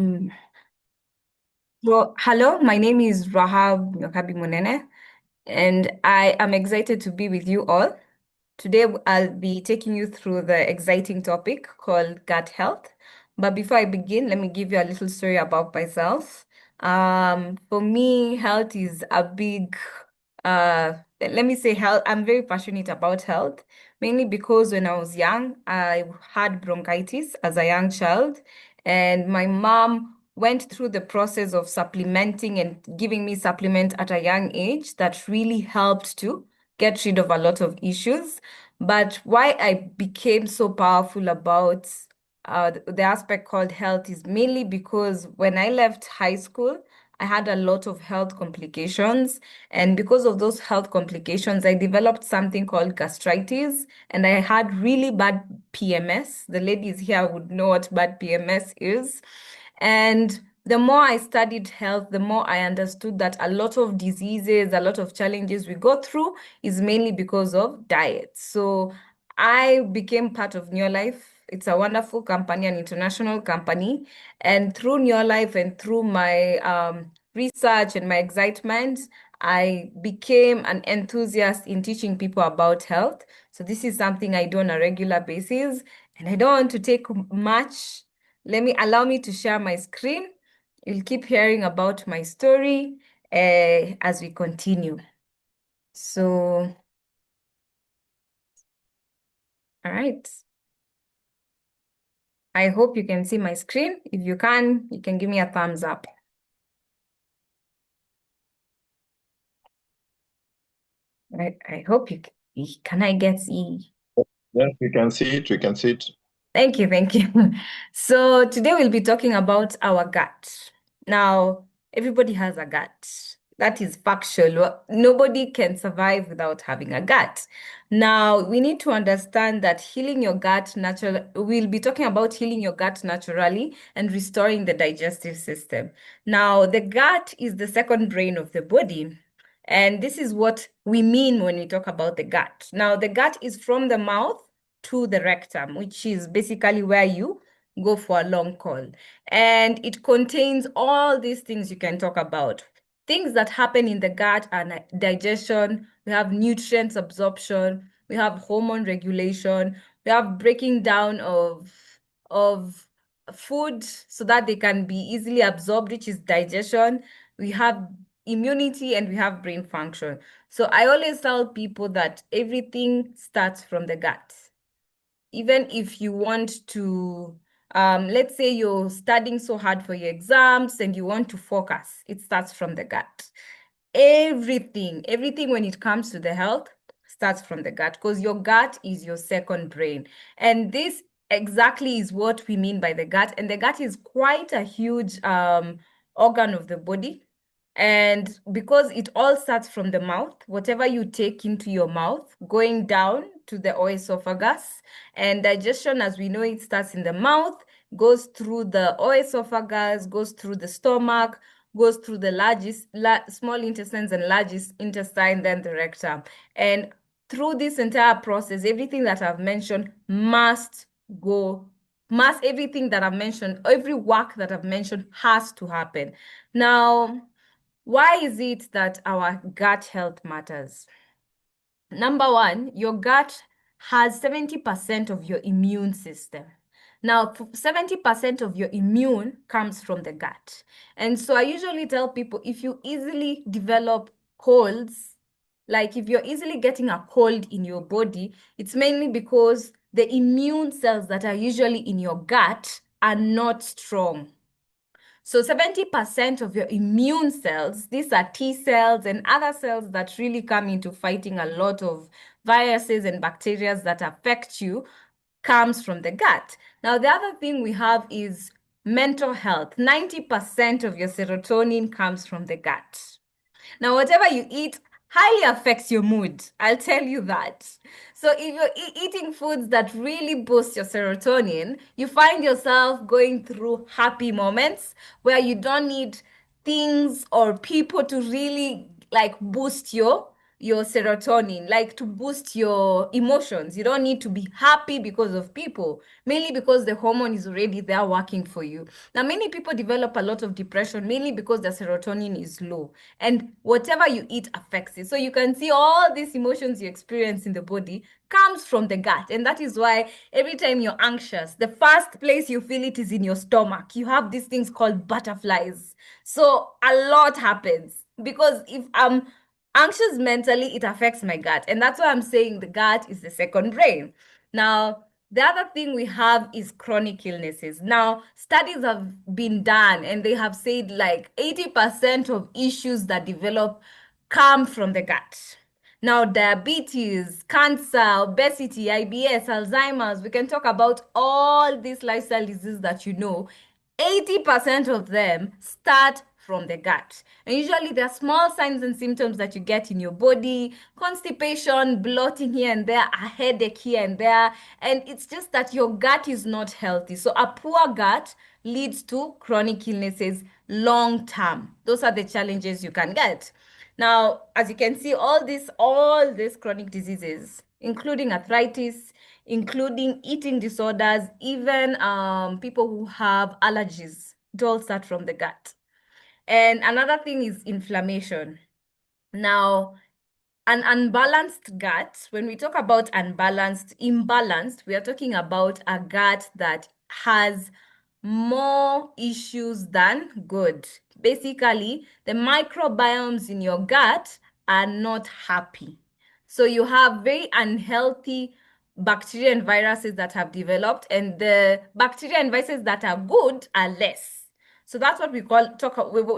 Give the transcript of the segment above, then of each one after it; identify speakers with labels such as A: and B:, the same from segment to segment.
A: Mm. Well, hello, my name is Rahab Nyokabi Munene, and I am excited to be with you all. Today, I'll be taking you through the exciting topic called gut health. But before I begin, let me give you a little story about myself. For me, health is a big, let me say health. I'm very passionate about health, mainly because when I was young, I had bronchitis as a young child, and my mom went through the process of supplementing and giving me supplement at a young age that really helped to get rid of a lot of issues. But why I became so powerful about the aspect called health is mainly because when I left high school, I had a lot of health complications. And because of those health complications, I developed something called gastritis, and I had really bad PMS. The ladies here would know what bad PMS is. And the more I studied health, the more I understood that a lot of diseases, a lot of challenges we go through is mainly because of diet. So I became part of Neolife. It's a wonderful company, an international company. And through Neolife and through my research and my excitement, I became an enthusiast in teaching people about health. So this is something I do on a regular basis. And I don't want to take much. Allow me to share my screen. You'll keep hearing about my story as we continue. So, all right. I hope you can see my screen. If you can give me a thumbs up. I hope can I get see?
B: Yes, we can see it. We can see it.
A: Thank you, thank you. So today we'll be talking about our gut. Now, everybody has a gut. That is factual. Nobody can survive without having a gut. Now, we need to understand that healing your gut naturally, we'll be talking about healing your gut naturally and restoring the digestive system. Now, the gut is the second brain of the body. And this is what we mean when we talk about the gut. Now, the gut is from the mouth to the rectum, which is basically where you go for a long call. And it contains all these things you can talk about. Things that happen in the gut are digestion, we have nutrients absorption, we have hormone regulation, we have breaking down of food so that they can be easily absorbed, which is digestion. We have immunity and we have brain function. So I always tell people that everything starts from the gut. Even if you want to, let's say you're studying so hard for your exams and you want to focus, it starts from the gut. Everything when it comes to the health starts from the gut because your gut is your second brain. And this exactly is what we mean by the gut. And the gut is quite a huge organ of the body. And because it all starts from the mouth, whatever you take into your mouth, going down to the oesophagus, and digestion, as we know, it starts in the mouth, goes through the oesophagus, goes through the stomach, goes through the small intestines and largest intestine, then the rectum. And through this entire process, everything that I've mentioned everything that I've mentioned, every work that I've mentioned has to happen. Now, why is it that our gut health matters? Number one, your gut has 70% of your immune system. Now, 70% of your immune comes from the gut. And so I usually tell people if you easily develop colds, like if you're easily getting a cold in your body, it's mainly because the immune cells that are usually in your gut are not strong. So 70% of your immune cells, these are T cells and other cells that really come into fighting a lot of viruses and bacteria that affect you, comes from the gut. Now, the other thing we have is mental health. 90% of your serotonin comes from the gut. Now, whatever you eat highly affects your mood. I'll tell you that. So, if you're eating foods that really boost your serotonin, you find yourself going through happy moments where you don't need things or people to really like boost your your serotonin, like to boost your emotions. You don't need to be happy because of people, mainly because the hormone is already there working for you. Now, many people develop a lot of depression mainly because their serotonin is low, and whatever you eat affects it. So you can see all these emotions you experience in the body comes from the gut. And that is why every time you're anxious, the first place you feel it is in your stomach. You have these things called butterflies. So a lot happens because if I'm anxious mentally, it affects my gut. And that's why I'm saying the gut is the second brain. Now, the other thing we have is chronic illnesses. Now, studies have been done and they have said like 80% of issues that develop come from the gut. Now, diabetes, cancer, obesity, IBS, Alzheimer's, we can talk about all these lifestyle diseases that you know. 80% of them start from the gut. And usually there are small signs and symptoms that you get in your body, constipation, bloating here and there, a headache here and there. And it's just that your gut is not healthy. So a poor gut leads to chronic illnesses long term. Those are the challenges you can get. Now, as you can see, all these chronic diseases, including arthritis, including eating disorders, even people who have allergies, it all start from the gut. And another thing is inflammation. Now, an unbalanced gut, when we talk about imbalanced, we are talking about a gut that has more issues than good. Basically, the microbiomes in your gut are not happy. So you have very unhealthy bacteria and viruses that have developed, and the bacteria and viruses that are good are less. So that's what we call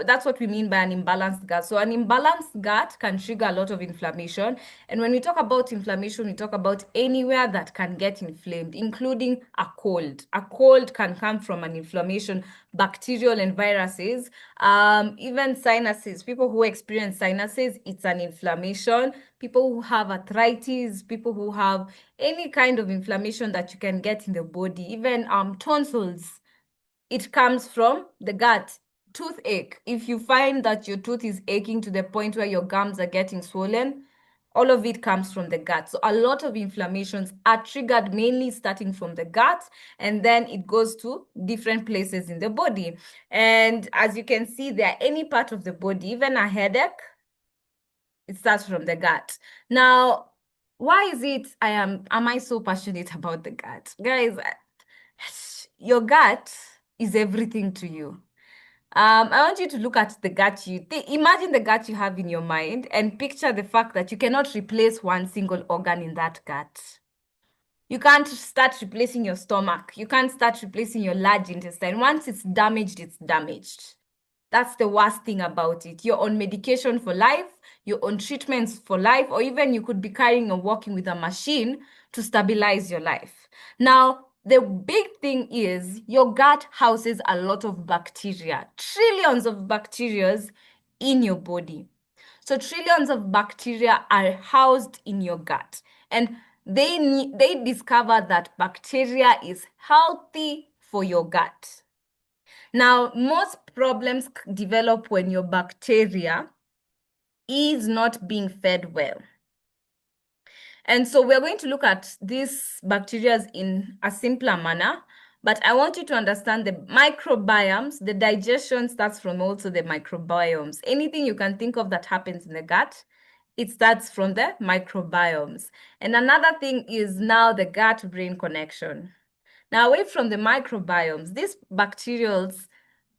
A: that's what we mean by an imbalanced gut. So an imbalanced gut can trigger a lot of inflammation. And when we talk about inflammation, we talk about anywhere that can get inflamed, including a cold. A cold can come from an inflammation, bacterial and viruses. Even sinuses. People who experience sinuses, it's an inflammation. People who have arthritis, people who have any kind of inflammation that you can get in the body, even tonsils, it comes from the gut. Toothache. If you find that your tooth is aching to the point where your gums are getting swollen, all of it comes from the gut. So a lot of inflammations are triggered mainly starting from the gut, and then it goes to different places in the body. And as you can see, there any part of the body, even a headache, it starts from the gut. Now, why is it am I so passionate about the gut? Guys, your gut is everything to you. I want you to look at the gut imagine the gut you have in your mind and picture the fact that you cannot replace one single organ in that gut. You can't start replacing your stomach. You can't start replacing your large intestine. Once it's damaged, it's damaged. That's the worst thing about it. You're on medication for life, you're on treatments for life, or even you could be carrying or walking with a machine to stabilize your life. Now, the big thing is your gut houses a lot of bacteria, trillions of bacteria in your body. So trillions of bacteria are housed in your gut, and they discover that bacteria is healthy for your gut. Now, most problems develop when your bacteria is not being fed well. And so we're going to look at these bacteria in a simpler manner, but I want you to understand the microbiomes. The digestion starts from also the microbiomes. Anything you can think of that happens in the gut, it starts from the microbiomes. And another thing is now the gut-brain connection. Now, away from the microbiomes, these bacterials,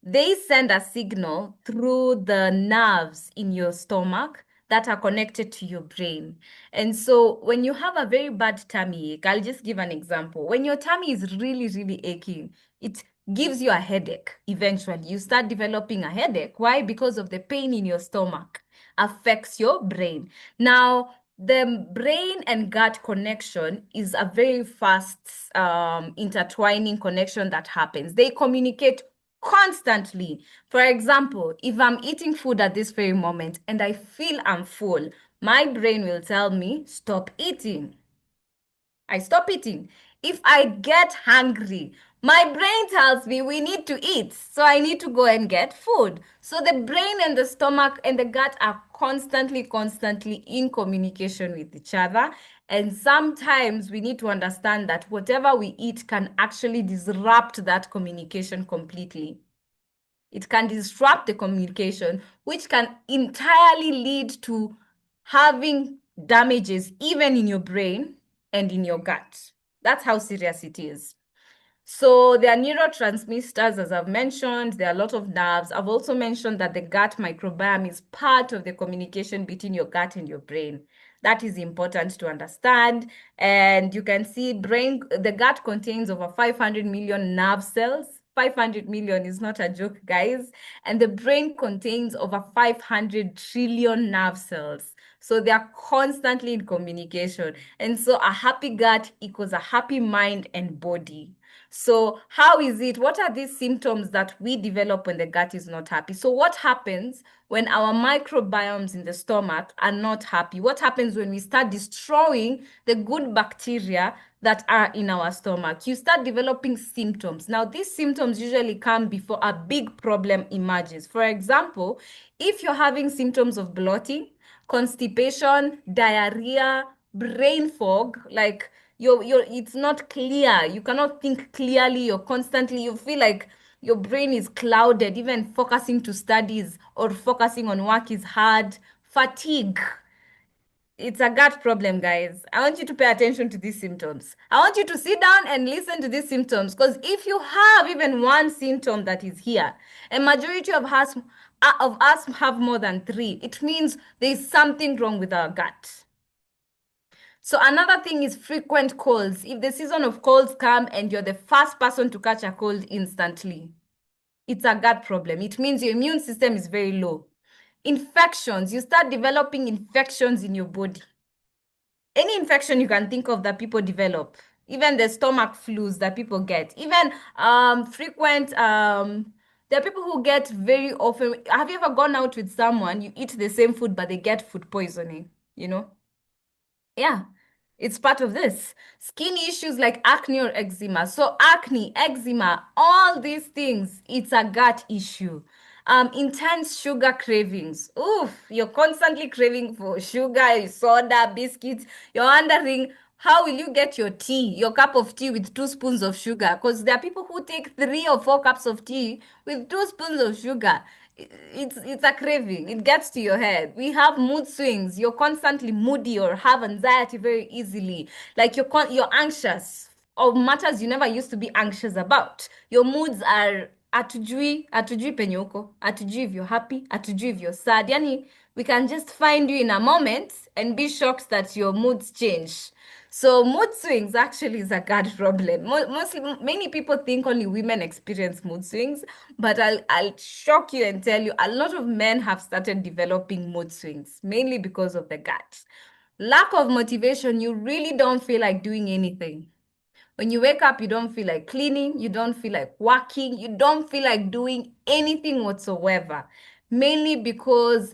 A: they send a signal through the nerves in your stomach that are connected to your brain. And so when you have a very bad tummy ache, I'll just give an example. When your tummy is really, really aching, it gives you a headache eventually. You start developing a headache. Why? Because of the pain in your stomach affects your brain. Now, the brain and gut connection is a very fast intertwining connection that happens. They communicate constantly. For example, if I'm eating food at this very moment and I feel I'm full, my brain will tell me, stop eating. I stop eating. If I get hungry, My brain tells me we need to eat, so I need to go and get food. So the brain and the stomach and the gut are constantly in communication with each other. And sometimes we need to understand that whatever we eat can actually disrupt that communication completely. It can disrupt the communication, which can entirely lead to having damages even in your brain and in your gut. That's how serious it is. So there are neurotransmitters, as I've mentioned. There are a lot of nerves. I've also mentioned that the gut microbiome is part of the communication between your gut and your brain. That is important to understand. And you can see the gut contains over 500 million nerve cells. 500 million is not a joke, guys. And the brain contains over 500 trillion nerve cells. So they are constantly in communication. And so a happy gut equals a happy mind and body. So, how is it? What are these symptoms that we develop when the gut is not happy? So, what happens when our microbiomes in the stomach are not happy? What happens when we start destroying the good bacteria that are in our stomach? You start developing symptoms. Now, these symptoms usually come before a big problem emerges. For example, if you're having symptoms of bloating, constipation, diarrhea, brain fog, like you're it's not clear. You cannot think clearly. You feel like your brain is clouded. Even focusing to studies or focusing on work is hard. Fatigue. It's a gut problem, guys. I want you to pay attention to these symptoms. I want you to sit down and listen to these symptoms, because if you have even one symptom that is here, a majority of us have more than three. It means there's something wrong with our gut. So another thing is frequent colds. If the season of colds come and you're the first person to catch a cold instantly, it's a gut problem. It means your immune system is very low. Infections, you start developing infections in your body. Any infection you can think of that people develop, even the stomach flus that people get, even frequent there are people who get very often. Have you ever gone out with someone, you eat the same food, but they get food poisoning, you know? Yeah, it's part of this. Skin issues like acne or eczema. So acne, eczema, all these things, it's a gut issue. Intense sugar cravings. Oof, you're constantly craving for sugar, soda, biscuits. You're wondering, how will you get your cup of tea with 2 spoons of sugar? Because there are people who take 3 or 4 cups of tea with 2 spoons of sugar. It's a craving. It gets to your head. We have mood swings. You're constantly moody or have anxiety very easily. Like you're anxious of matters you never used to be anxious about. Your moods are hatujui penye uko, hatujui if you're happy, hatujui if you're sad. Yani, we can just find you in a moment and be shocked that your moods change. So mood swings actually is a gut problem. Mostly, many people think only women experience mood swings, but I'll shock you and tell you a lot of men have started developing mood swings, mainly because of the gut. Lack of motivation, you really don't feel like doing anything. When you wake up, you don't feel like cleaning, you don't feel like working, you don't feel like doing anything whatsoever. Mainly because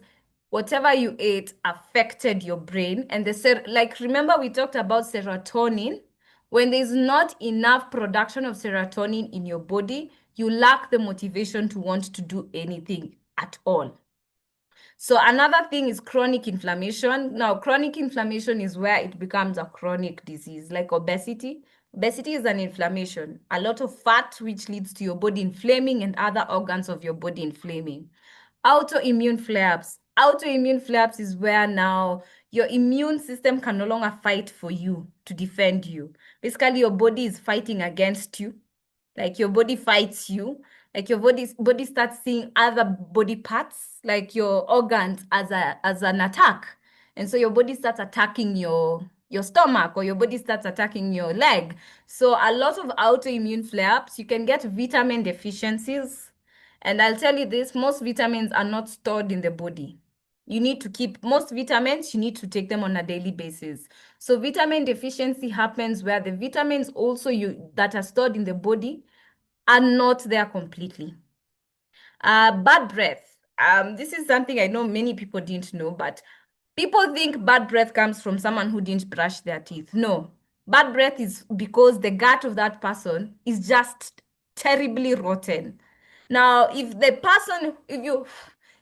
A: whatever you ate affected your brain. And like, remember we talked about serotonin? When there's not enough production of serotonin in your body, you lack the motivation to want to do anything at all. So another thing is chronic inflammation. Now, chronic inflammation is where it becomes a chronic disease, like obesity. Obesity is an inflammation, a lot of fat, which leads to your body inflaming and other organs of your body inflaming. Autoimmune flare-ups. Autoimmune flare-ups is where now your immune system can no longer fight for you to defend you. Basically, your body is fighting against you, like your body fights you, like your body starts seeing other body parts, like your organs, as an attack. And so your body starts attacking your stomach, or your body starts attacking your leg. So a lot of autoimmune flare-ups, you can get vitamin deficiencies. And I'll tell you this, most vitamins are not stored in the body. You need to keep most vitamins, you need to take them on a daily basis. So vitamin deficiency happens where the vitamins also you that are stored in the body are not there completely. Bad breath. This is something I know many people didn't know, but people think bad breath comes from someone who didn't brush their teeth. No, Bad breath is because the gut of that person is just terribly rotten. Now, if the person, if you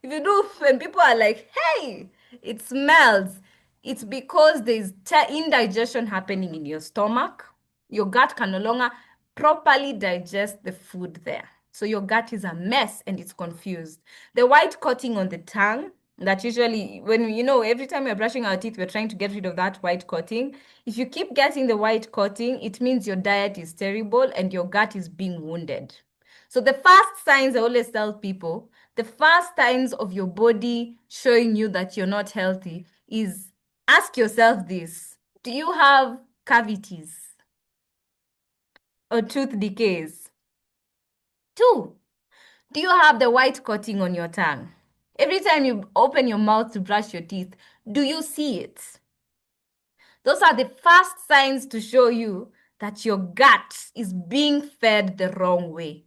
A: do, when people are like, hey, it smells, it's because there's indigestion happening in your stomach. Your gut can no longer properly digest the food there. So your gut is a mess and it's confused. The white coating on the tongue, that usually, when every time we're brushing our teeth, we're trying to get rid of that white coating. If you keep getting the white coating, it means your diet is terrible and your gut is being wounded. So the first signs I always tell people, the first signs of your body showing you that you're not healthy is ask yourself this. Do you have cavities or tooth decays? Two, do you have the white coating on your tongue? Every time you open your mouth to brush your teeth, do you see it? Those are the first signs to show you that your gut is being fed the wrong way.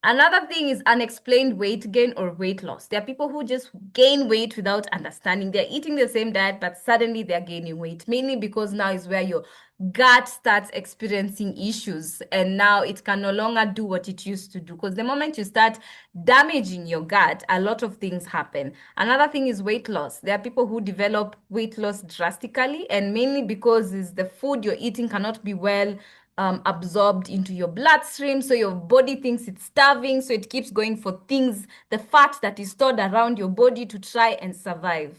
A: Another thing is unexplained weight gain or weight loss. There are people who just gain weight without understanding. They're eating the same diet, but suddenly they're gaining weight, mainly because now is where your gut starts experiencing issues and now it can no longer do what it used to do. Because the moment you start damaging your gut, a lot of things happen. Another thing is weight loss. There are people who develop weight loss drastically, and mainly because is the food you're eating cannot be well absorbed into your bloodstream. So your body thinks it's starving. So it keeps going for things, the fat that is stored around your body to try and survive.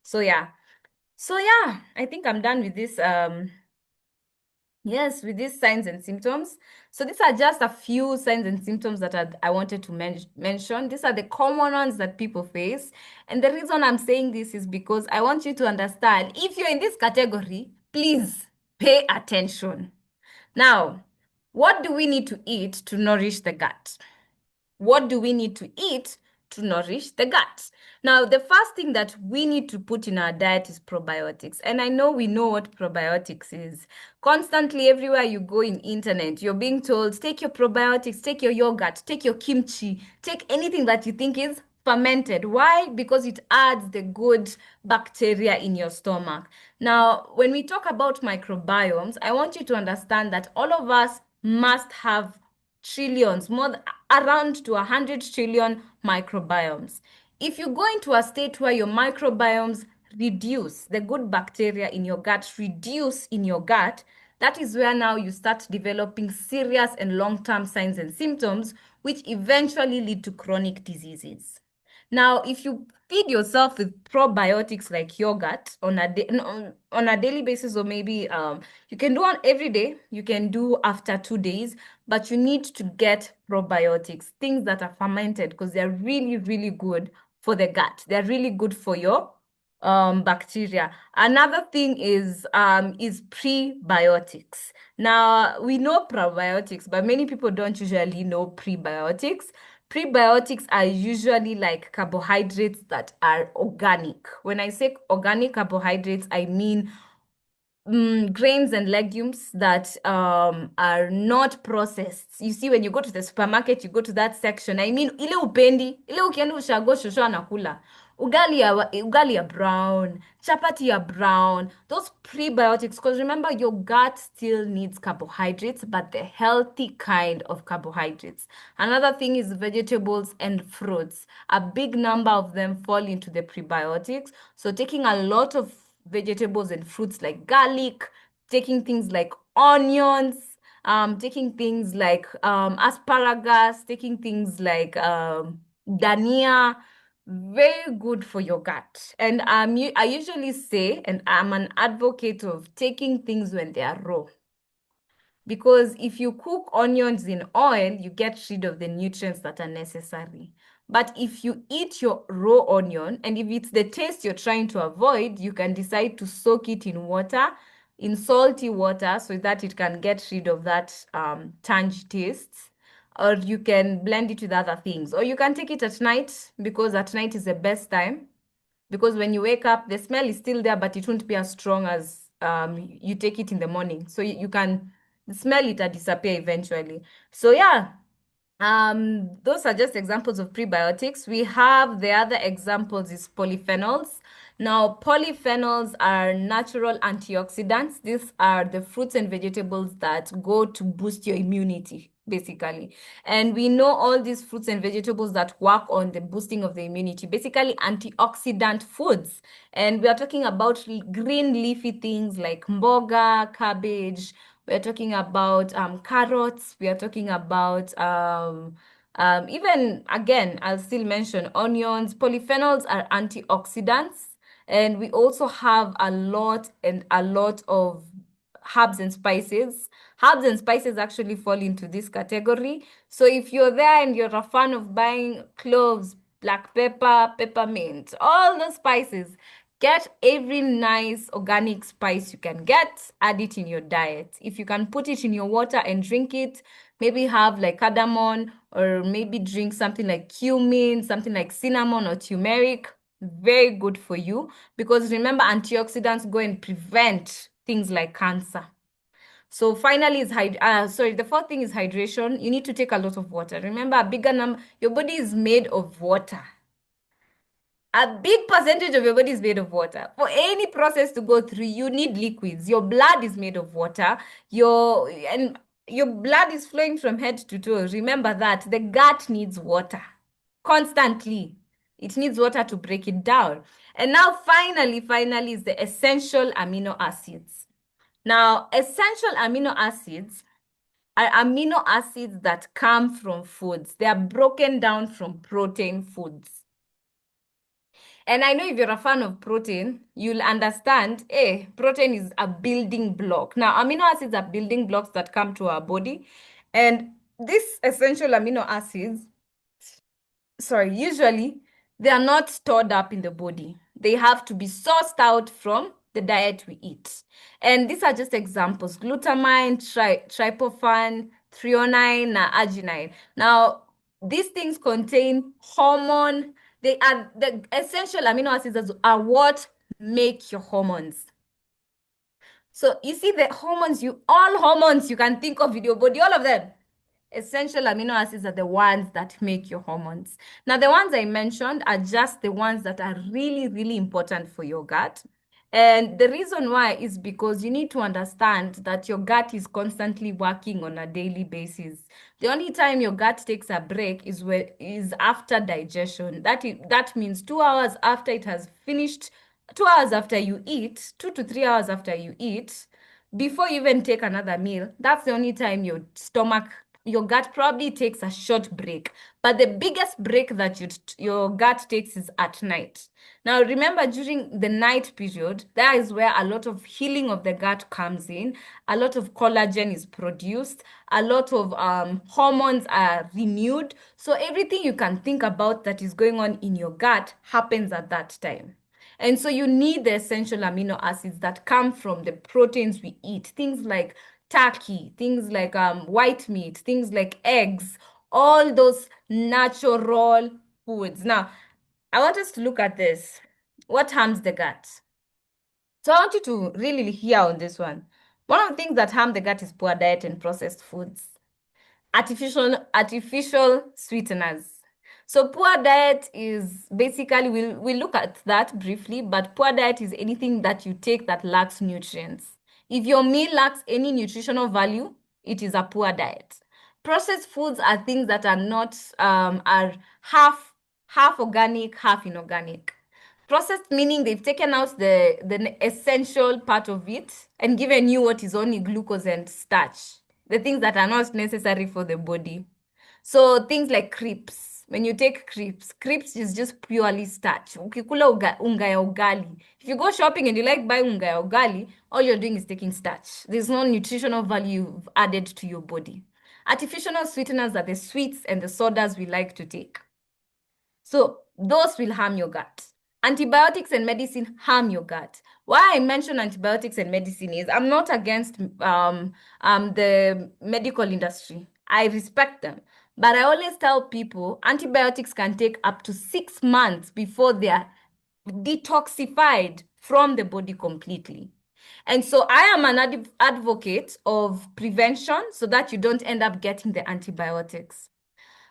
A: So yeah. So yeah, I think I'm done with this. Yes, with these signs and symptoms. So these are just a few signs and symptoms that I wanted to mention. These are the common ones that people face. And the reason I'm saying this is because I want you to understand if you're in this category, please pay attention. Now, what do we need to eat to nourish the gut? What do we need to eat to nourish the gut? Now, the first thing that we need to put in our diet is probiotics. And I know we know what probiotics is. Constantly, everywhere you go in internet, you're being told, take your probiotics, take your yogurt, take your kimchi, take anything that you think is fermented. Why? Because it adds the good bacteria in your stomach. Now, when we talk about microbiomes, I want you to understand that all of us must have trillions, around to 100 trillion microbiomes. If you go into a state where your microbiomes reduce, the good bacteria in your gut reduce in your gut, that is where now you start developing serious and long-term signs and symptoms, which eventually lead to chronic diseases. Now, if you feed yourself with probiotics like yogurt on a daily basis, or maybe you can do one every day, you can do after 2 days, but you need to get probiotics, things that are fermented, because they're really, really good for the gut. They're really good for your bacteria. Another thing is prebiotics. Now, we know probiotics, but many people don't usually know prebiotics. Prebiotics are usually like carbohydrates that are organic. When I say organic carbohydrates, I mean grains and legumes that are not processed. You see, when you go to the supermarket, you go to that section. I mean, ile upendi, ile ukienda ushago shosho anakula. Ugali ya brown, chapati ya brown, those prebiotics, because remember, your gut still needs carbohydrates, but the healthy kind of carbohydrates. Another thing is vegetables and fruits. A big number of them fall into the prebiotics. So taking a lot of vegetables and fruits like garlic, taking things like onions, taking things like asparagus, taking things like dania, very good for your gut. And I usually say, and I'm an advocate of taking things when they are raw. Because if you cook onions in oil, you get rid of the nutrients that are necessary. But if you eat your raw onion, and if it's the taste you're trying to avoid, you can decide to soak it in water, in salty water, so that it can get rid of that tangy taste. Or you can blend it with other things. Or you can take it at night, because at night is the best time. Because when you wake up, the smell is still there, but it won't be as strong as you take it in the morning. So you can smell it and disappear eventually. So yeah, those are just examples of prebiotics. We have the other examples is polyphenols. Now, polyphenols are natural antioxidants. These are the fruits and vegetables that go to boost your immunity, basically. And we know all these fruits and vegetables that work on the boosting of the immunity, basically antioxidant foods. And we are talking about green leafy things like mboga, cabbage. We're talking about carrots. We are talking about even again, I'll still mention onions. Polyphenols are antioxidants, and we also have a lot of herbs and spices. Herbs and spices actually fall into this category. So if you're there and you're a fan of buying cloves, black pepper, peppermint, all the spices, get every nice organic spice you can get, add it in your diet. If you can put it in your water and drink it, maybe have like cardamom, or maybe drink something like cumin, something like cinnamon or turmeric. Very good for you, because remember, antioxidants go and prevent things like cancer. So finally, the fourth thing is hydration. You need to take a lot of water. Remember, a bigger number. Your body is made of water. A big percentage of your body is made of water. For any process to go through, you need liquids. Your blood is made of water. Your blood is flowing from head to toe. Remember that the gut needs water constantly. It needs water to break it down. And now, finally, is the essential amino acids. Now, essential amino acids are amino acids that come from foods. They are broken down from protein foods. And I know if you're a fan of protein, you'll understand, protein is a building block. Now, amino acids are building blocks that come to our body. And these essential amino acids, usually they are not stored up in the body. They have to be sourced out from the diet we eat. And these are just examples: glutamine, tryptophan, threonine, arginine. Now, these things contain hormone. They are the essential amino acids are what make your hormones. So you see the hormones, all hormones you can think of in your body, all of them. Essential amino acids are the ones that make your hormones. Now, the ones I mentioned are just the ones that are really, really important for your gut. And the reason why is because you need to understand that your gut is constantly working on a daily basis. The only time your gut takes a break is after digestion. That means 2 hours after it has finished, 2 hours after you eat, 2 to 3 hours after you eat, before you even take another meal. That's the only time your gut probably takes a short break. But the biggest break that your gut takes is at night. Now, remember, during the night period, that is where a lot of healing of the gut comes in. A lot of collagen is produced. A lot of hormones are renewed. So everything you can think about that is going on in your gut happens at that time. And so you need the essential amino acids that come from the proteins we eat, things like turkey, things like white meat, things like eggs, all those natural foods. Now, I want us to look at this. What harms the gut? So I want you to really hear on this one. One of the things that harm the gut is poor diet and processed foods. Artificial sweeteners. So poor diet is basically, we'll look at that briefly, but poor diet is anything that you take that lacks nutrients. If your meal lacks any nutritional value, it is a poor diet. Processed foods are things that are not are half organic, half inorganic. Processed meaning they've taken out the essential part of it and given you what is only glucose and starch, the things that are not necessary for the body. So things like crepes. When you take crepes is just purely starch. Ukikula unga ya ugali. If you go shopping and you like buying unga ya ugali, all you're doing is taking starch. There's no nutritional value added to your body. Artificial sweeteners are the sweets and the sodas we like to take. So those will harm your gut. Antibiotics and medicine harm your gut. Why I mention antibiotics and medicine is I'm not against the medical industry. I respect them. But I always tell people antibiotics can take up to 6 months before they are detoxified from the body completely. And so I am an advocate of prevention so that you don't end up getting the antibiotics.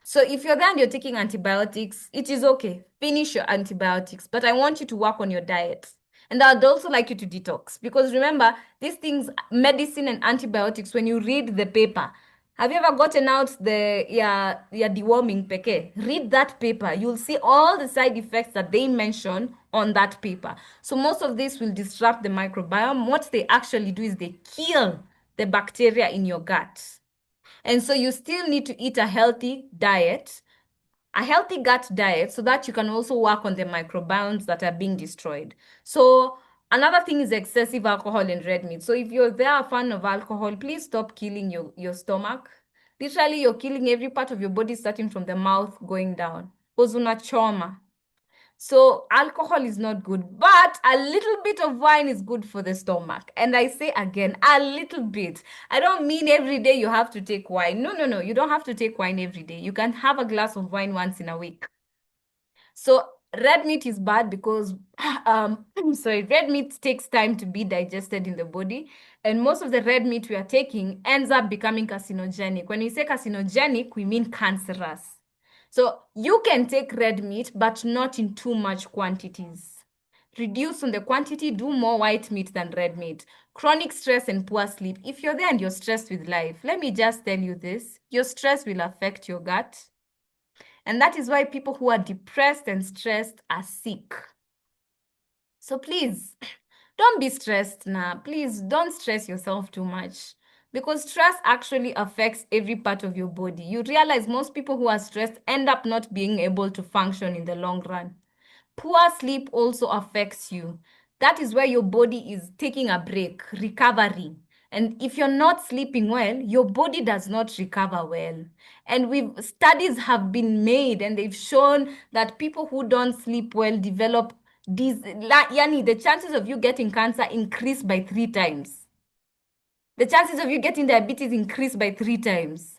A: So if you're there and you're taking antibiotics, it is okay. Finish your antibiotics, but I want you to work on your diet. And I'd also like you to detox because remember, these things, medicine and antibiotics, when you read the paper, have you ever gotten out the deworming peke? Read that paper. You'll see all the side effects that they mention on that paper. So most of this will disrupt the microbiome. What they actually do is they kill the bacteria in your gut. And so you still need to eat a healthy diet, a healthy gut diet, so that you can also work on the microbiomes that are being destroyed. So another thing is excessive alcohol and red meat. So if you're a fan of alcohol, please stop killing your stomach. Literally, you're killing every part of your body, starting from the mouth going down. Because unachoma. So alcohol is not good, but a little bit of wine is good for the stomach. And I say again, a little bit. I don't mean every day you have to take wine. No, no, no. You don't have to take wine every day. You can have a glass of wine once in a week. So red meat is bad because sorry, red meat takes time to be digested in the body, and most of the red meat we are taking ends up becoming carcinogenic. When we say carcinogenic, we mean cancerous. So you can take red meat, but not in too much quantities. Reduce on the quantity, do more white meat than red meat. Chronic stress and poor sleep. If you're there and you're stressed with life, let me just tell you this, your stress will affect your gut. And that is why people who are depressed and stressed are sick. So please, don't be stressed now. Please don't stress yourself too much because stress actually affects every part of your body. You realize most people who are stressed end up not being able to function in the long run. Poor sleep also affects you. That is where your body is taking a break, recovering. And if you're not sleeping well, your body does not recover well. And studies have been made and they've shown that people who don't sleep well develop yani the chances of you getting cancer increase by 3 times. The chances of you getting diabetes increase by 3 times.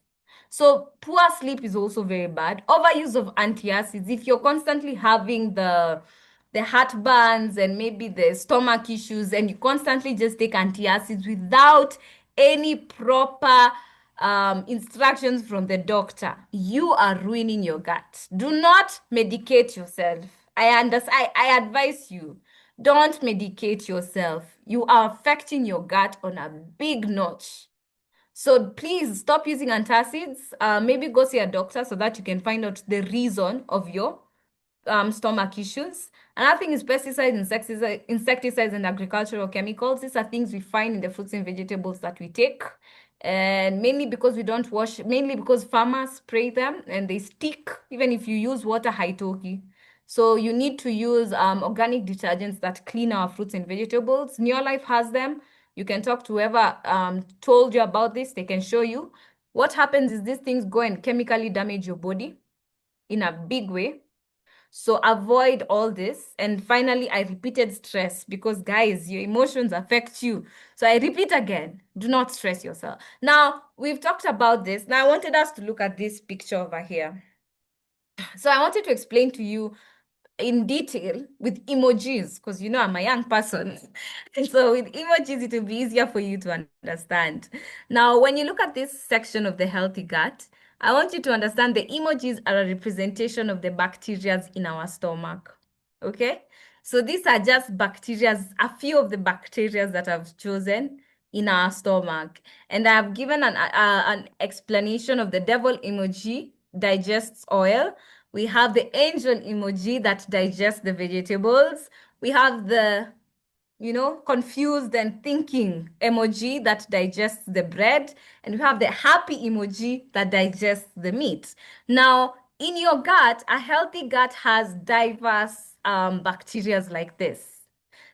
A: So poor sleep is also very bad. Overuse of antacids. If you're constantly having the heartburns and maybe the stomach issues, and you constantly just take antacids without any proper instructions from the doctor, you are ruining your gut. Do not medicate yourself. I understand. I advise you. Don't medicate yourself. You are affecting your gut on a big notch. So please stop using antacids. Maybe go see a doctor so that you can find out the reason of your stomach issues. Another thing is pesticides, insecticides, and agricultural chemicals. These are things we find in the fruits and vegetables that we take. And mainly because we don't wash, mainly because farmers spray them and they stick, even if you use water haitoki. So you need to use organic detergents that clean our fruits and vegetables. Neolife has them. You can talk to whoever told you about this. They can show you. What happens is these things go and chemically damage your body in a big way. So avoid all this. And finally, I repeated stress because guys, your emotions affect you. So I repeat again, do not stress yourself. Now, we've talked about this. Now I wanted us to look at this picture over here. So I wanted to explain to you in detail with emojis because you know I'm a young person. And so with emojis, it will be easier for you to understand. Now, when you look at this section of the healthy gut, I want you to understand the emojis are a representation of the bacteria in our stomach. Okay? So these are just bacteria, a few of the bacteria that I've chosen in our stomach. And I have given an explanation of the devil emoji digests oil. We have the angel emoji that digests the vegetables. We have the, confused and thinking emoji that digests the bread. And we have the happy emoji that digests the meat. Now, in your gut, a healthy gut has diverse bacteria like this.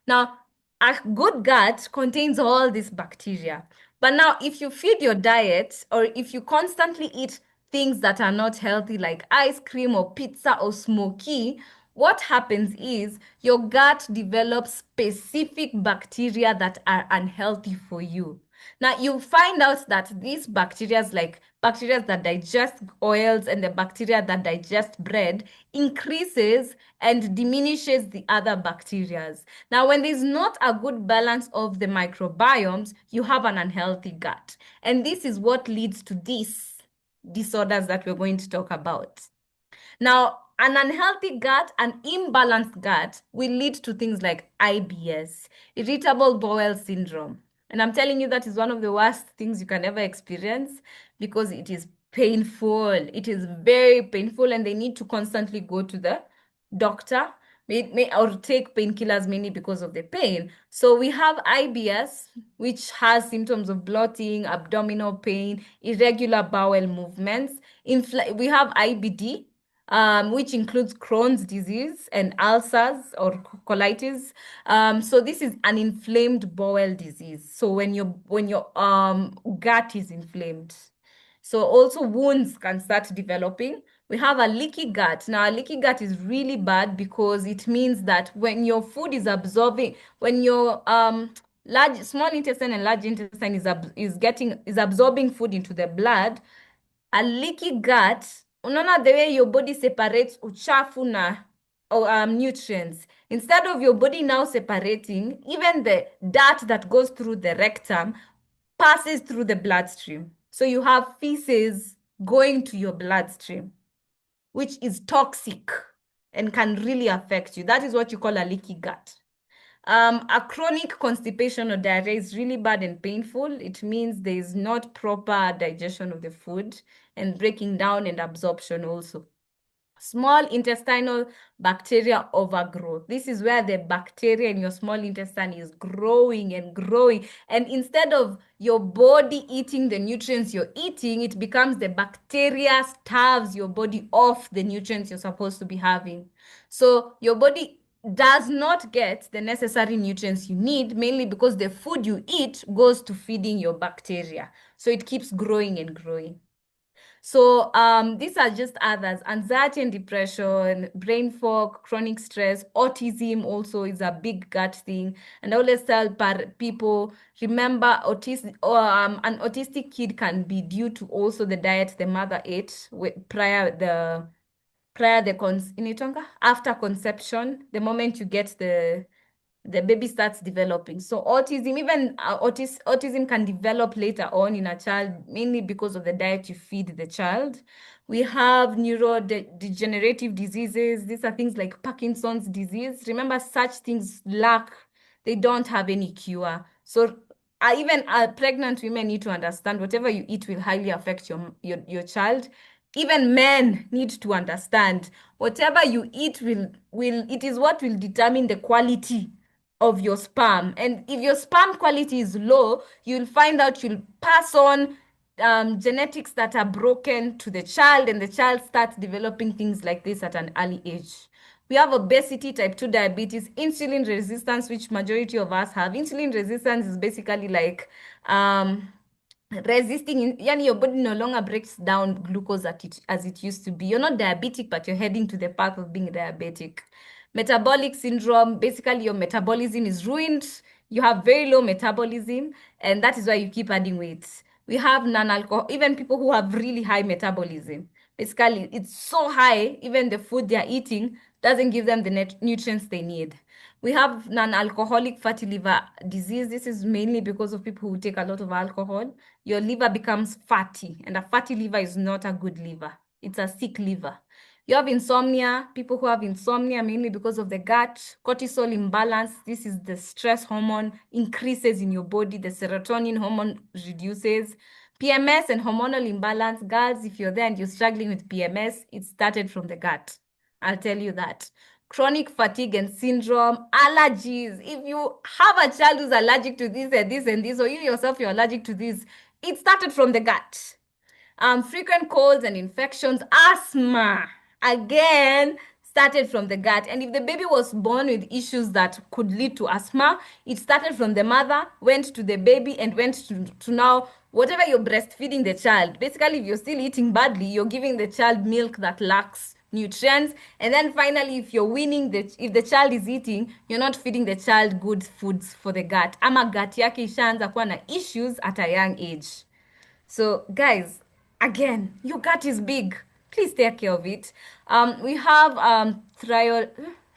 A: Now, a good gut contains all these bacteria. But now, if you feed your diet or if you constantly eat things that are not healthy, like ice cream or pizza or smoky, what happens is your gut develops specific bacteria that are unhealthy for you. Now, you find out that these bacteria, like bacteria that digest oils and the bacteria that digest bread, increases and diminishes the other bacteria. Now, when there's not a good balance of the microbiomes, you have an unhealthy gut. And this is what leads to this. disorders that we're going to talk about. Now, an unhealthy gut, an imbalanced gut will lead to things like IBS, irritable bowel syndrome. And I'm telling you, that is one of the worst things you can ever experience because it is painful. It is very painful, and they need to constantly go to the doctor or take painkillers mainly because of the pain. So we have IBS, which has symptoms of bloating, abdominal pain, irregular bowel movements. We have IBD, which includes Crohn's disease and ulcers or colitis. So this is an inflamed bowel disease. So when your gut is inflamed, so also wounds can start developing. We have a leaky gut. Now, a leaky gut is really bad because it means that when your food is absorbing, when your large small intestine and large intestine is absorbing food into the blood, a leaky gut, unaona the way your body separates uchafu na nutrients. Instead of your body now separating, even the dirt that goes through the rectum passes through the bloodstream. So you have feces going to your bloodstream, which is toxic and can really affect you. That is what you call a leaky gut. A chronic constipation or diarrhea is really bad and painful. It means there is not proper digestion of the food and breaking down and absorption also. Small intestinal bacteria overgrowth. This is where the bacteria in your small intestine is growing and growing. And instead of your body eating the nutrients you're eating, it becomes the bacteria starves your body of the nutrients you're supposed to be having. So your body does not get the necessary nutrients you need, mainly because the food you eat goes to feeding your bacteria. So it keeps growing and growing. So these are just others. Anxiety and depression, brain fog, chronic stress, autism also is a big gut thing. And I always tell people, remember, an autistic kid can be due to also the diet the mother ate after conception, the moment you get the baby starts developing. So autism, even autism can develop later on in a child, mainly because of the diet you feed the child. We have neurodegenerative diseases. These are things like Parkinson's disease. Remember, such things they don't have any cure. So even pregnant women need to understand whatever you eat will highly affect your child. Even men need to understand whatever you eat will it is what will determine the quality of your sperm. And if your sperm quality is low, you'll find out you'll pass on genetics that are broken to the child, and the child starts developing things like this at an early age. We have obesity, type 2 diabetes, insulin resistance, which majority of us have. Insulin resistance is basically like yani your body no longer breaks down glucose as it used to be. You're not diabetic, but you're heading to the path of being diabetic. Metabolic syndrome, basically your metabolism is ruined. You have very low metabolism, and that is why you keep adding weight. We have non-alcohol, even people who have really high metabolism. Basically, it's so high, even the food they're eating doesn't give them the nutrients they need. We have non-alcoholic fatty liver disease. This is mainly because of people who take a lot of alcohol. Your liver becomes fatty, and a fatty liver is not a good liver. It's a sick liver. You have insomnia, people who have insomnia mainly because of the gut, cortisol imbalance. This is the stress hormone increases in your body, the serotonin hormone reduces. PMS and hormonal imbalance. Girls, if you're there and you're struggling with PMS, it started from the gut. I'll tell you that. Chronic fatigue and syndrome, allergies. If you have a child who's allergic to this and this and this, or you yourself you're allergic to this, it started from the gut. Frequent colds and infections, asthma, again, started from the gut. And if the baby was born with issues that could lead to asthma, it started from the mother, went to the baby, and went to now whatever you're breastfeeding the child. Basically, if you're still eating badly, you're giving the child milk that lacks nutrients. And then finally, if the child is eating, you're not feeding the child good foods for the gut. Ama gut yake ishaanza kuwa na issues at a young age. So, guys, again, your gut is big. Please take care of it. We have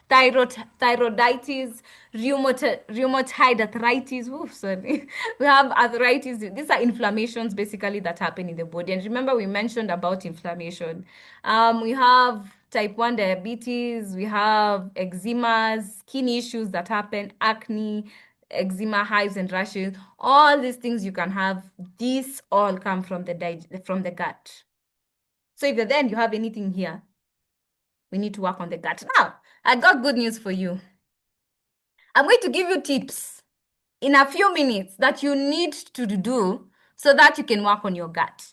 A: thyroiditis, rheumatoid arthritis. Ooh, sorry. We have arthritis. These are inflammations basically that happen in the body. And remember, we mentioned about inflammation. We have type 1 diabetes, we have eczema, skin issues that happen, acne, eczema, hives, and rashes. All these things you can have, these all come from from the gut. So if you're there and you have anything here, we need to work on the gut. Now, I got good news for you. I'm going to give you tips in a few minutes that you need to do so that you can work on your gut.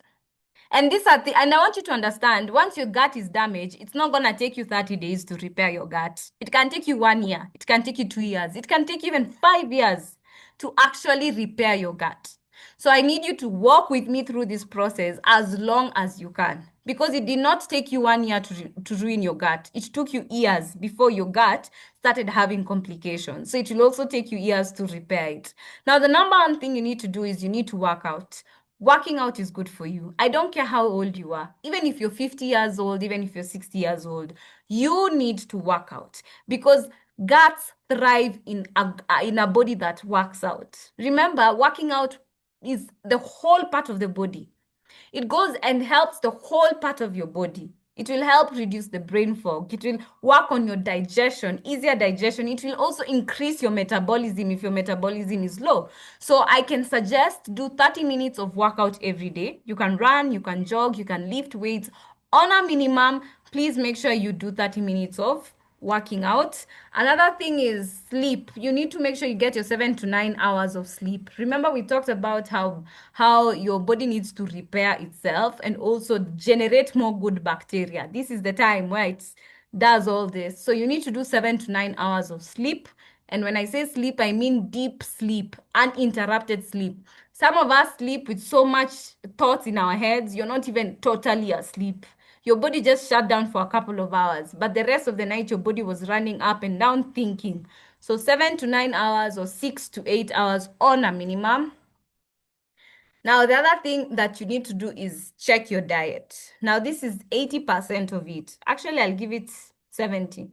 A: And and I want you to understand, once your gut is damaged, it's not gonna take you 30 days to repair your gut. It can take you 1 year, it can take you 2 years, it can take you even 5 years to actually repair your gut. So I need you to walk with me through this process as long as you can. Because it did not take you 1 year to ruin your gut. It took you years before your gut started having complications. So it will also take you years to repair it. Now, the number one thing you need to do is you need to work out. Working out is good for you. I don't care how old you are. Even if you're 50 years old, even if you're 60 years old, you need to work out because guts thrive in a body that works out. Remember, working out is the whole part of the body. It goes and helps the whole part of your body. It will help reduce the brain fog. It will work on your digestion, easier digestion. It will also increase your metabolism if your metabolism is low. So I can suggest do 30 minutes of workout every day. You can run, you can jog, you can lift weights. On a minimum, please make sure you do 30 minutes of working out. Another thing is sleep. You need to make sure you get your 7 to 9 hours of sleep. Remember, we talked about how your body needs to repair itself and also generate more good bacteria. This is the time where it does all this. So you need to do 7 to 9 hours of sleep. And when I say sleep, I mean deep sleep, uninterrupted sleep. Some of us sleep with so much thoughts in our heads, you're not even totally asleep. Your body just shut down for a couple of hours, but the rest of the night, your body was running up and down thinking. So 7 to 9 hours or 6 to 8 hours on a minimum. Now, the other thing that you need to do is check your diet. Now, this is 80% of it. Actually, I'll give it 70.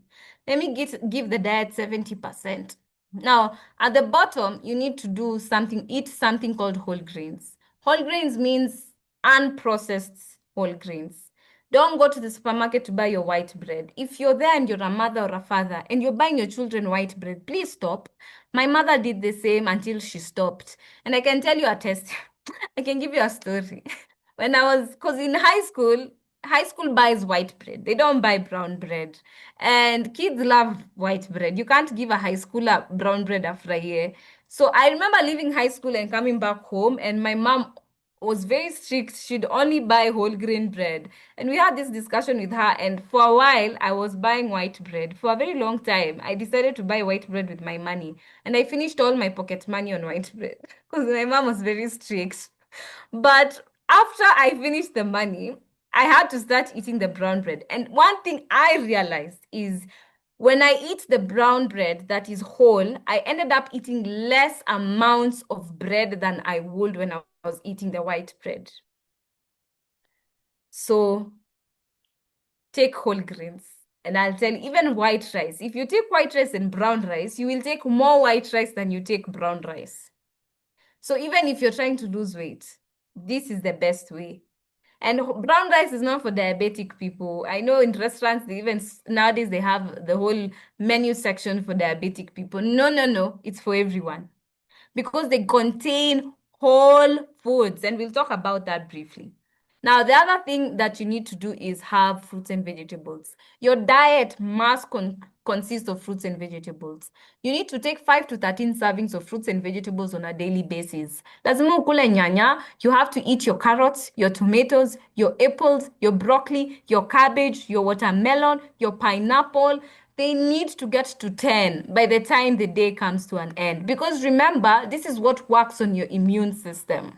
A: Let me give the diet 70%. Now, at the bottom, you need to do something, eat something called whole grains. Whole grains means unprocessed whole grains. Don't go to the supermarket to buy your white bread. If you're there and you're a mother or a father and you're buying your children white bread, please stop. My mother did the same until she stopped. And I can tell you a test. I can give you a story. When I was, because in high school buys white bread. They don't buy brown bread. And kids love white bread. You can't give a high schooler brown bread after a year. So I remember leaving high school and coming back home, and my mom was very strict. She'd only buy whole grain bread. And we had this discussion with her. And for a while, I was buying white bread. For a very long time, I decided to buy white bread with my money. And I finished all my pocket money on white bread because my mom was very strict. But after I finished the money, I had to start eating the brown bread. And one thing I realized is when I eat the brown bread that is whole, I ended up eating less amounts of bread than I would when I was eating the white bread. So take whole grains. And I'll tell you, even white rice. If you take white rice and brown rice, you will take more white rice than you take brown rice. So even if you're trying to lose weight, this is the best way. And brown rice is not for diabetic people. I know in restaurants, they even nowadays they have the whole menu section for diabetic people. No, no, no. It's for everyone because they contain whole foods. And we'll talk about that briefly. Now, the other thing that you need to do is have fruits and vegetables. Your diet must consist of fruits and vegetables. You need to take 5 to 13 servings of fruits and vegetables on a daily basis. Lazima ukule nyanya. You have to eat your carrots, your tomatoes, your apples, your broccoli, your cabbage, your watermelon, your pineapple. They need to get to 10 by the time the day comes to an end. Because remember, this is what works on your immune system.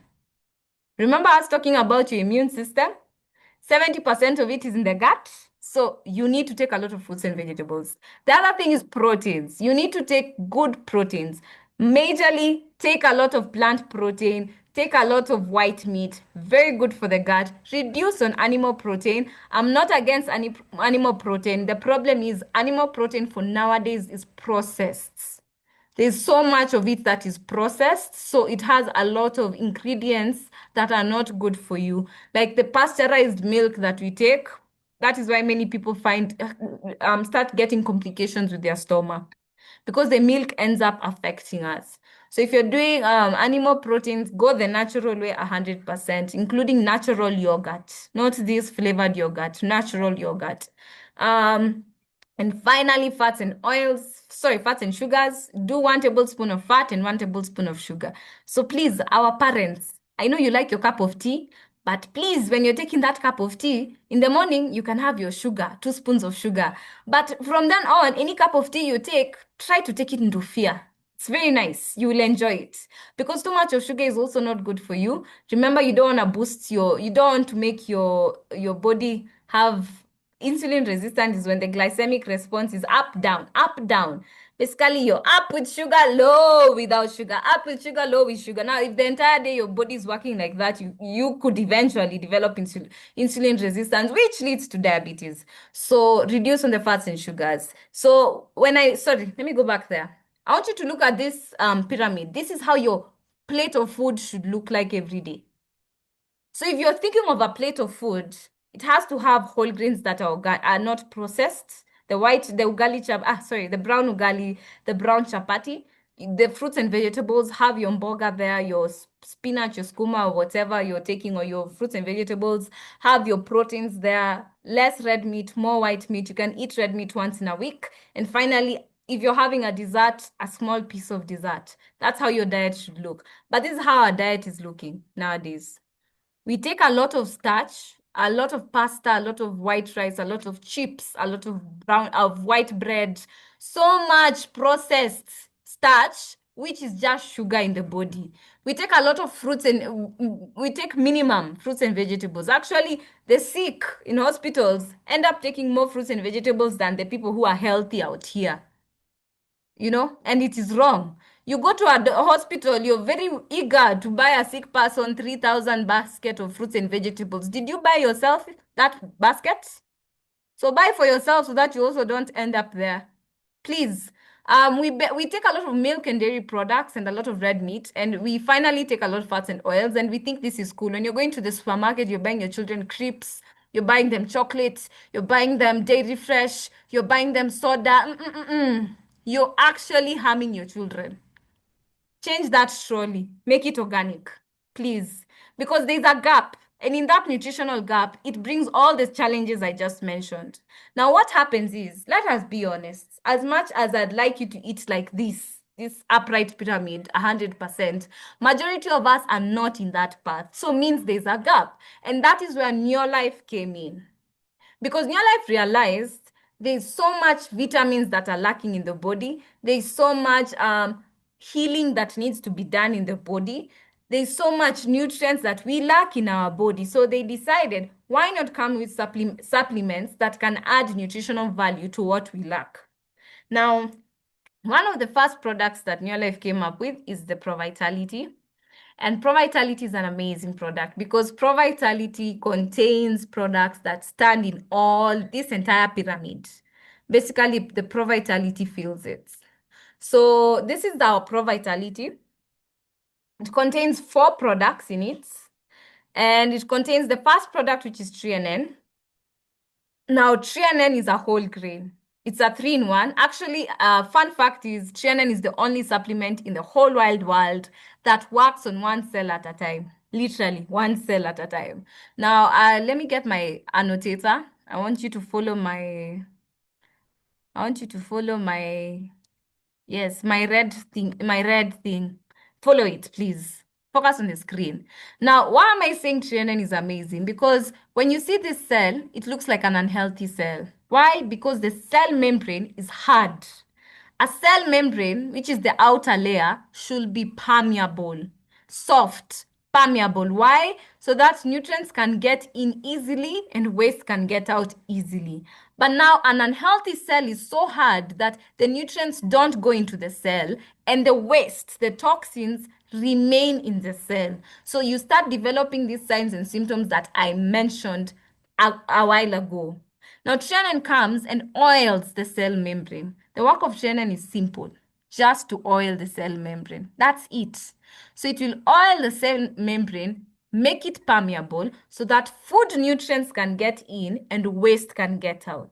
A: Remember us talking about your immune system? 70% of it is in the gut. So you need to take a lot of fruits and vegetables. The other thing is proteins. You need to take good proteins. Majorly, take a lot of plant protein, take a lot of white meat, very good for the gut. Reduce on animal protein. I'm not against animal protein. The problem is animal protein for nowadays is processed. There's so much of it that is processed, so it has a lot of ingredients that are not good for you. Like the pasteurized milk that we take, that is why many people find start getting complications with their stomach because the milk ends up affecting us. So if you're doing animal proteins, go the natural way 100%, including natural yogurt, not this flavored yogurt, natural yogurt. Um, and finally, fats and oils, sorry, fats and sugars. Do 1 tablespoon of fat and 1 tablespoon of sugar. So please, our parents, I know you like your cup of tea, but please, when you're taking that cup of tea in the morning, you can have your sugar, 2 spoons of sugar. But from then on, any cup of tea you take, try to take it into fear. It's very nice. You will enjoy it because too much of sugar is also not good for you. Remember, you don't want to you don't want to make your body have insulin resistant is when the glycemic response is up, down, up, down. Basically, you're up with sugar, low without sugar, up with sugar, low with sugar. Now, if the entire day your body is working like that, you could eventually develop insulin resistance, which leads to diabetes. So reduce on the fats and sugars. So sorry, let me go back there. I want you to look at this pyramid. This is how your plate of food should look like every day. So if you're thinking of a plate of food, it has to have whole grains that are not processed. The brown ugali, the brown chapati. The fruits and vegetables, have your mboga there, your spinach, your skuma, or whatever you're taking, or your fruits and vegetables. Have your proteins there, less red meat, more white meat. You can eat red meat once in a week. And finally, if you're having a dessert, a small piece of dessert. That's how your diet should look. But this is how our diet is looking nowadays. We take a lot of starch, a lot of pasta, a lot of white rice, a lot of chips, a lot of white bread, so much processed starch, which is just sugar in the body. We take a lot of fruits and we take minimum fruits and vegetables. Actually, the sick in hospitals end up taking more fruits and vegetables than the people who are healthy out here, and it is wrong. You go to a hospital, you're very eager to buy a sick person 3,000 basket of fruits and vegetables. Did you buy yourself that basket? So buy for yourself so that you also don't end up there. Please. We take a lot of milk and dairy products and a lot of red meat, and we finally take a lot of fats and oils, and we think this is cool. When you're going to the supermarket, you're buying your children crepes, you're buying them chocolates, you're buying them dairy fresh, you're buying them soda. You're actually harming your children. Change that surely. Make it organic, please. Because there's a gap. And in that nutritional gap, it brings all the challenges I just mentioned. Now, what happens is, let us be honest, as much as I'd like you to eat like this upright pyramid, 100%, majority of us are not in that path. So means there's a gap. And that is where Neolife came in. Because Neolife realized there's so much vitamins that are lacking in the body. There's so much healing that needs to be done in the body. There's so much nutrients that we lack in our body. So they decided, why not come with supplements that can add nutritional value to what we lack? Now, one of the first products that Neolife came up with is the Provitality. And Provitality is an amazing product because Provitality contains products that stand in all this entire pyramid. Basically, the Provitality fills it. So this is our Provitality. It contains 4 products in it. And it contains the first product, which is Trianen. Now, Trianen is a whole grain. It's a 3-in-1. Actually, fun fact is Trianen is the only supplement in the whole wide world that works on one cell at a time. Literally, one cell at a time. Now, let me get my annotator. I want you to follow my Yes, my red thing. Follow it, please. Focus on the screen. Now, why am I saying training is amazing? Because when you see this cell, it looks like an unhealthy cell. Why? Because the cell membrane is hard. A cell membrane, which is the outer layer, should be permeable, soft, permeable. Why? so that nutrients can get in easily and waste can get out easily. But now an unhealthy cell is so hard that the nutrients don't go into the cell and the waste, the toxins, remain in the cell. So you start developing these signs and symptoms that I mentioned a while ago. Now, Trianon comes and oils the cell membrane. The work of Trianon is simple, just to oil the cell membrane. That's it. So it will oil the cell membrane, make it permeable so that food nutrients can get in and waste can get out.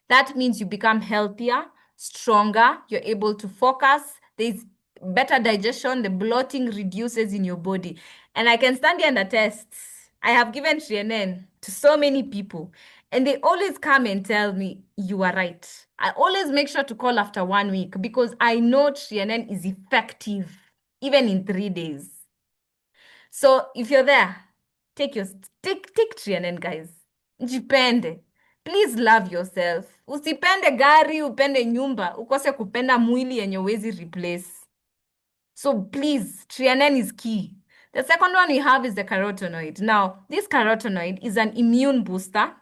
A: That means you become healthier, stronger, you're able to focus, there's better digestion, the bloating reduces in your body. And I can stand here and attest. I have given Trienen to so many people, and they always come and tell me, you are right. I always make sure to call after 1 week because I know Trienen is effective, even in 3 days. So if you're there, take Trienen, guys. Jipende. Please love yourself. Usipende gari, upende nyumba, ukose kupenda mwili yenye huwezi replace. So please, Trienen is key. The second one we have is the carotenoid. Now, this carotenoid is an immune booster.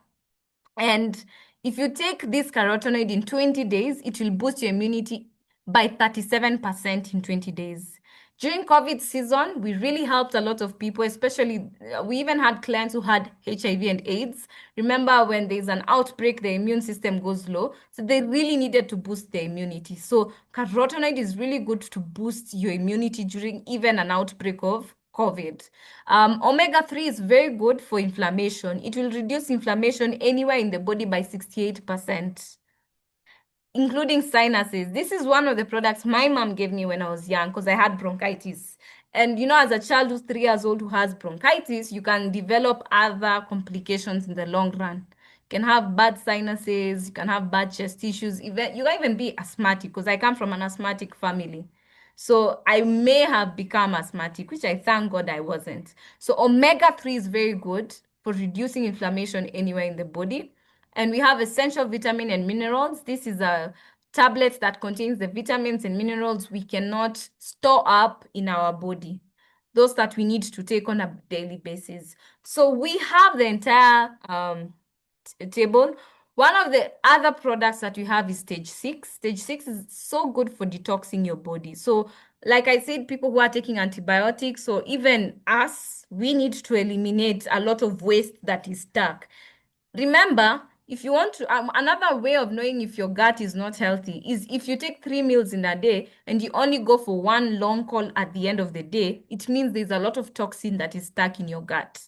A: And if you take this carotenoid in 20 days, it will boost your immunity by 37% in 20 days. During COVID season, we really helped a lot of people, especially we even had clients who had HIV and AIDS. Remember, when there's an outbreak, the immune system goes low. So they really needed to boost their immunity. So carotenoid is really good to boost your immunity during even an outbreak of COVID. Omega-3 is very good for inflammation. It will reduce inflammation anywhere in the body by 68%, including sinuses. This is one of the products my mom gave me when I was young because I had bronchitis. And as a child who's 3 years old who has bronchitis, you can develop other complications in the long run. You can have bad sinuses, you can have bad chest issues, even you can even be asthmatic because I come from an asthmatic family. So I may have become asthmatic, which I thank God I wasn't. So omega-3 is very good for reducing inflammation anywhere in the body. And we have essential vitamin and minerals. This is a tablet that contains the vitamins and minerals we cannot store up in our body, those that we need to take on a daily basis. So we have the entire table. One of the other products that we have is stage 6. Stage 6 is so good for detoxing your body. So like I said, people who are taking antibiotics, or even us, we need to eliminate a lot of waste that is stuck. Remember, if you want to, another way of knowing if your gut is not healthy is if you take 3 meals in a day and you only go for one long call at the end of the day, it means there's a lot of toxin that is stuck in your gut.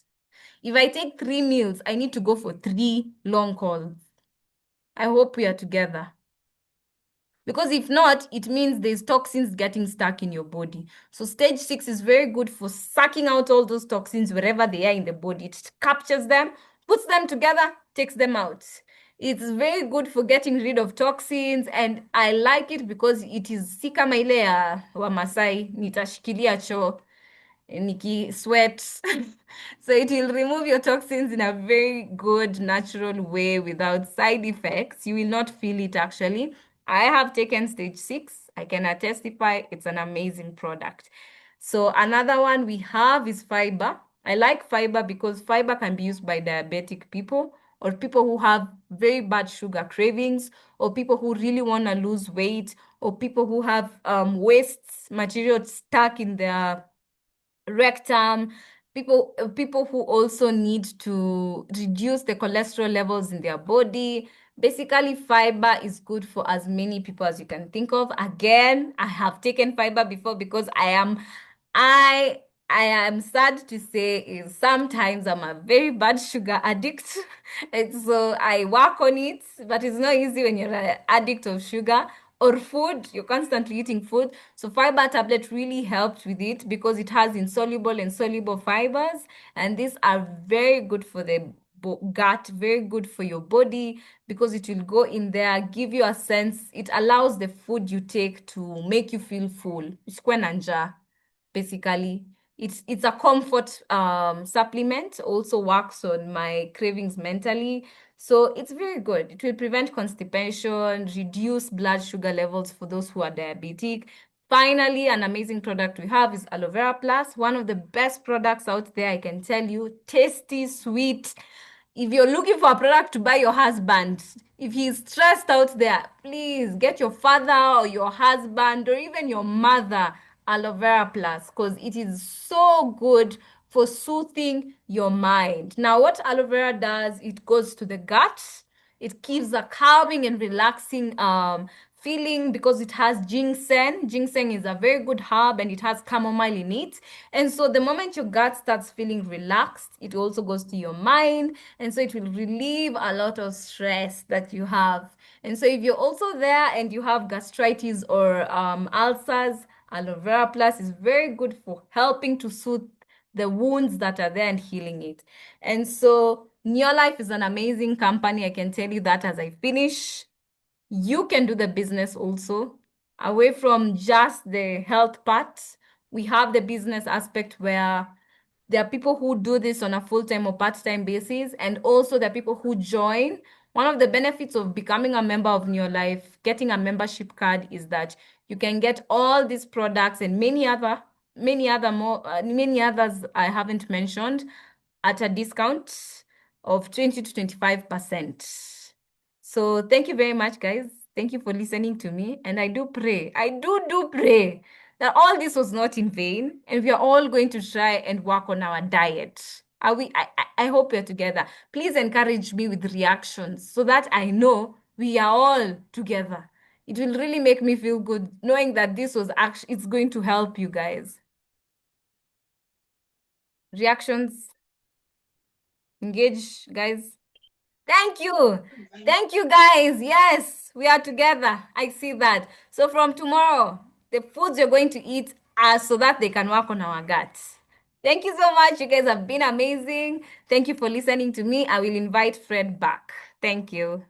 A: If I take 3 meals, I need to go for 3 long calls. I hope we are together. Because if not, it means there's toxins getting stuck in your body. So stage 6 is very good for sucking out all those toxins wherever they are in the body. It captures them, puts them together, takes them out. It's very good for getting rid of toxins, and I like it because it is si kama ile ya Wamasai, nitashikilia choo niki sweat. So it will remove your toxins in a very good natural way without side effects. You will not feel it actually. I have taken stage 6. I can testify it's an amazing product. So another one we have is fiber. I like fiber because fiber can be used by diabetic people or people who have very bad sugar cravings or people who really want to lose weight or people who have waste material stuck in their rectum, people who also need to reduce the cholesterol levels in their body. Basically, fiber is good for as many people as you can think of. Again, I have taken fiber before because I I am sad to say is sometimes I'm a very bad sugar addict. And so I work on it, but it's not easy when you're an addict of sugar or food. You're constantly eating food. So fiber tablet really helps with it because it has insoluble and soluble fibers, and these are very good for the gut, very good for your body because it will go in there, give you a sense. It allows the food you take to make you feel full. Usikwe na njaa, basically. It's a comfort supplement, also works on my cravings mentally. So it's very good. It will prevent constipation, reduce blood sugar levels for those who are diabetic, Finally, an amazing product we have is Aloe Vera Plus, one of the best products out there, I can tell you. Tasty, sweet. If you're looking for a product to buy your husband, if he's stressed out there, please get your father or your husband or even your mother Aloe Vera Plus because it is so good for soothing your mind. Now, what aloe vera does, it goes to the gut. It gives a calming and relaxing feeling because it has ginseng. Ginseng is a very good herb and it has chamomile in it. And so the moment your gut starts feeling relaxed, it also goes to your mind. And so it will relieve a lot of stress that you have. And so if you're also there and you have gastritis or ulcers, aloe vera plus is very good for helping to soothe the wounds that are there and healing it. And so Neolife is an amazing company. I can tell you that as I finish. You can do the business also. Away from just the health part, we have the business aspect where there are people who do this on a full-time or part-time basis, and also there are people who join. One of the benefits of becoming a member of New Life, getting a membership card, is that you can get all these products and many others I haven't mentioned at a discount of 20 to 25%. So thank you very much, guys. Thank you for listening to me. And I do pray, I do pray that all this was not in vain, and we are all going to try and work on our diet. Are we? I hope we're together. Please encourage me with reactions so that I know we are all together. It will really make me feel good knowing that this was actually, it's going to help you guys. Reactions, engage, guys. Thank you. Thank you, guys. Yes, we are together. I see that. So from tomorrow, the foods you're going to eat are so that they can work on our guts. Thank you so much. You guys have been amazing. Thank you for listening to me. I will invite Fred back. Thank you.